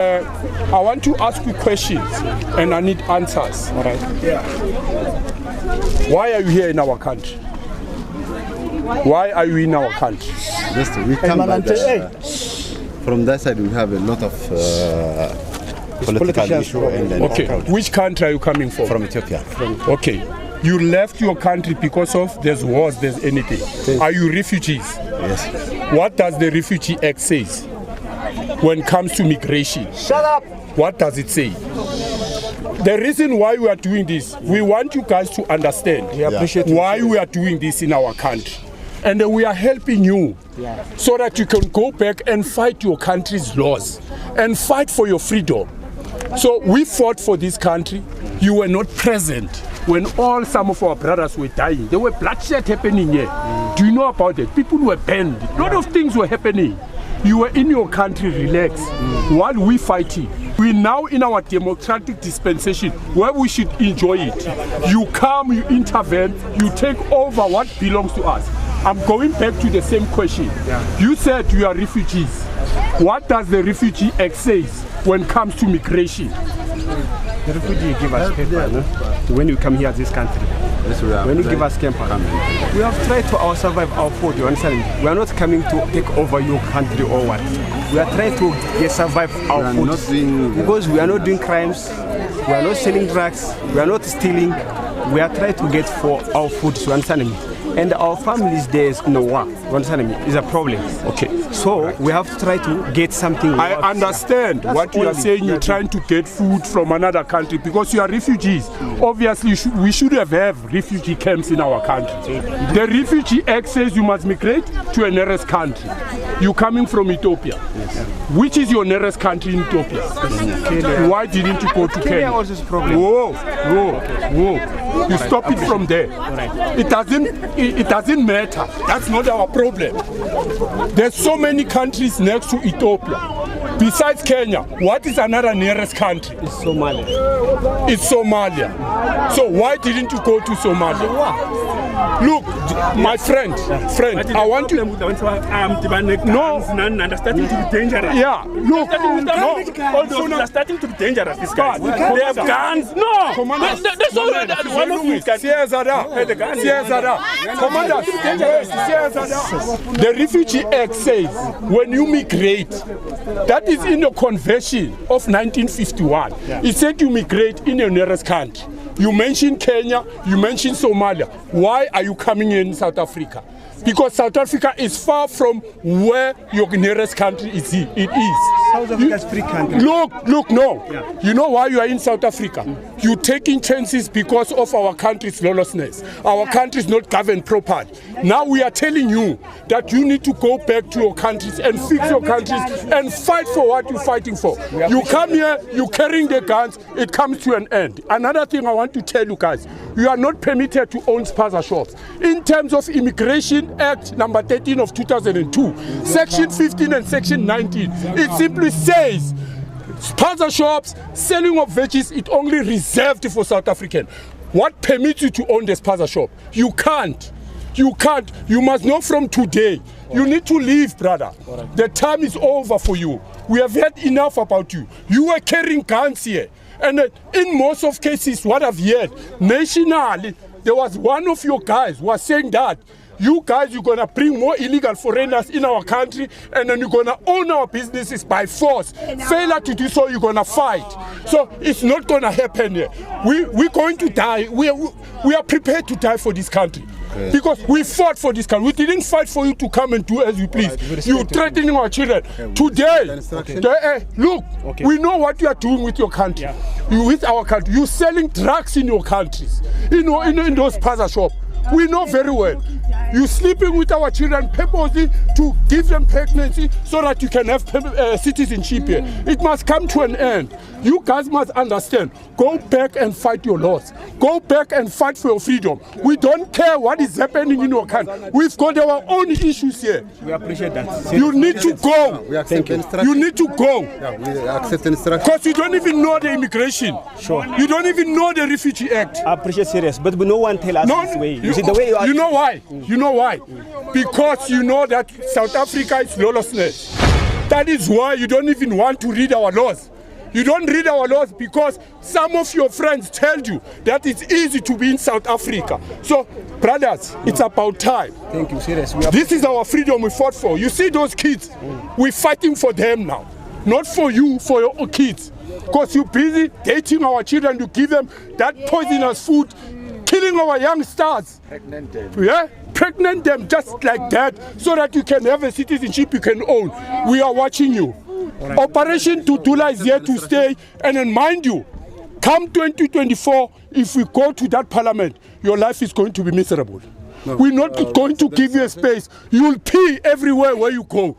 I want to ask you questions and I need answers. All right. Yeah. Why are you here in our country? Why are you in our country? We come from that side. We have a lot of political issue. Okay. Which country are you coming from? From Ethiopia. Okay. You left your country because of there's wars, there's anything. Yes. Are you refugees? Yes. What does the Refugee Act say when it comes to migration? Shut up! What does it say? The reason why we are doing this, we want you guys to understand why we are doing this in our country. And we are helping you so that you can go back and fight your country's laws and fight for your freedom. So we fought for this country. You were not present when some of our brothers were dying. There were bloodshed happening here. Do you know about it? People were banned. A lot of things were happening. You were in your country, relax, while we fighting. We're now in our democratic dispensation where we should enjoy it. You come, you intervene, you take over what belongs to us. I'm going back to the same question. You said you are refugees. What does the Refugee Act say when it comes to migration? The refugee give us paper, no? When you come here to this country. When you give us camper, we have tried to survive our food, you understand? We are not coming to take over your country or what. We are trying to survive our food. Because we are not doing crimes, we are not selling drugs, we are not stealing. We are trying to get for our food, you understand me? And our families there is no war, you understand me? It's a problem. Okay. So we have to try to get something. I understand what you are saying. You're trying to get food from another country because you are refugees. Obviously, we should have refugee camps in our country. The Refugee Act says you must migrate to a nearest country. You're coming from Ethiopia. Which is your nearest country in Ethiopia? Why didn't you go to Kenya? Kenya also is a problem. Whoa. You stop it from there. It doesn't matter. That's not our problem. There's so many countries next to Ethiopia. Besides Kenya, what is another nearest country? It's Somalia. It's Somalia. So why didn't you go to Somalia? Look, my friend, I want you. No, starting to be dangerous. Yeah, look, they're starting to be dangerous. These guys, they have guns. No, that's all that one of you can. Commander, the Refugee Act says when you migrate, that is in the Convention of 1951. It said you migrate in your nearest country. You mentioned Kenya, you mentioned Somalia. Why are you coming in South Africa? Because South Africa is far from where your nearest country is. It is. South Africa is free country. Look, no. Yeah. You know why you are in South Africa? You're taking chances because of our country's lawlessness. Our country is not governed properly. Now we are telling you that you need to go back to your countries and fix your countries and fight for what you're fighting for. You come here, you're carrying the guns, it comes to an end. Another thing I want to tell you guys, you are not permitted to own spaza shops. In terms of Immigration Act number 13 of 2002, Section 15 and Section 19, it simply says spaza shops, selling of veggies, it only reserved for South African. What permits you to own the spaza shop? You can't. You can't. You must know from today. You need to leave, brother. The time is over for you. We have heard enough about you. You were carrying guns here. And in most of cases, what I've heard, nationally, there was one of your guys who was saying that you guys, you're going to bring more illegal foreigners in our country and then you're going to own our businesses by force. Failure to do so, you're going to fight. So it's not going to happen here. We're going to die. We are prepared to die for this country. Because we fought for this country. We didn't fight for you to come and do as you please. You're threatening our children. Today, look, we know what you are doing with your country. With our country. You're selling drugs in your countries. In those spaza shops. We know very well. You're sleeping with our children purposely to give them pregnancy so that you can have citizenship here. It must come to an end. You guys must understand. Go back and fight your laws. Go back and fight for your freedom. We don't care what is happening in your country. We've got our own issues here. We appreciate that. You need to go. You need to go. Yeah, we accept instruction. Because you don't even know the immigration. Sure. You don't even know the Refugee Act. I appreciate serious, but no one tell us this way. You see the way you are. You know why? You know why? Because you know that South Africa is lawlessness. That is why you don't even want to read our laws. You don't read our laws because some of your friends tell you that it's easy to be in South Africa. So, brothers, it's about time. Thank you, serious. This is our freedom we fought for. You see those kids? We're fighting for them now. Not for you, for your kids. Because you're busy dating our children to give them that poisonous food, killing our young stars. Pregnant them. Yeah? Pregnant them just like that so that you can have a citizenship you can own. We are watching you. Operation Tutula is here to stay, and then mind you, come 2024, if we go to that parliament, your life is going to be miserable. We're not going to give you a space. You'll pee everywhere where you go.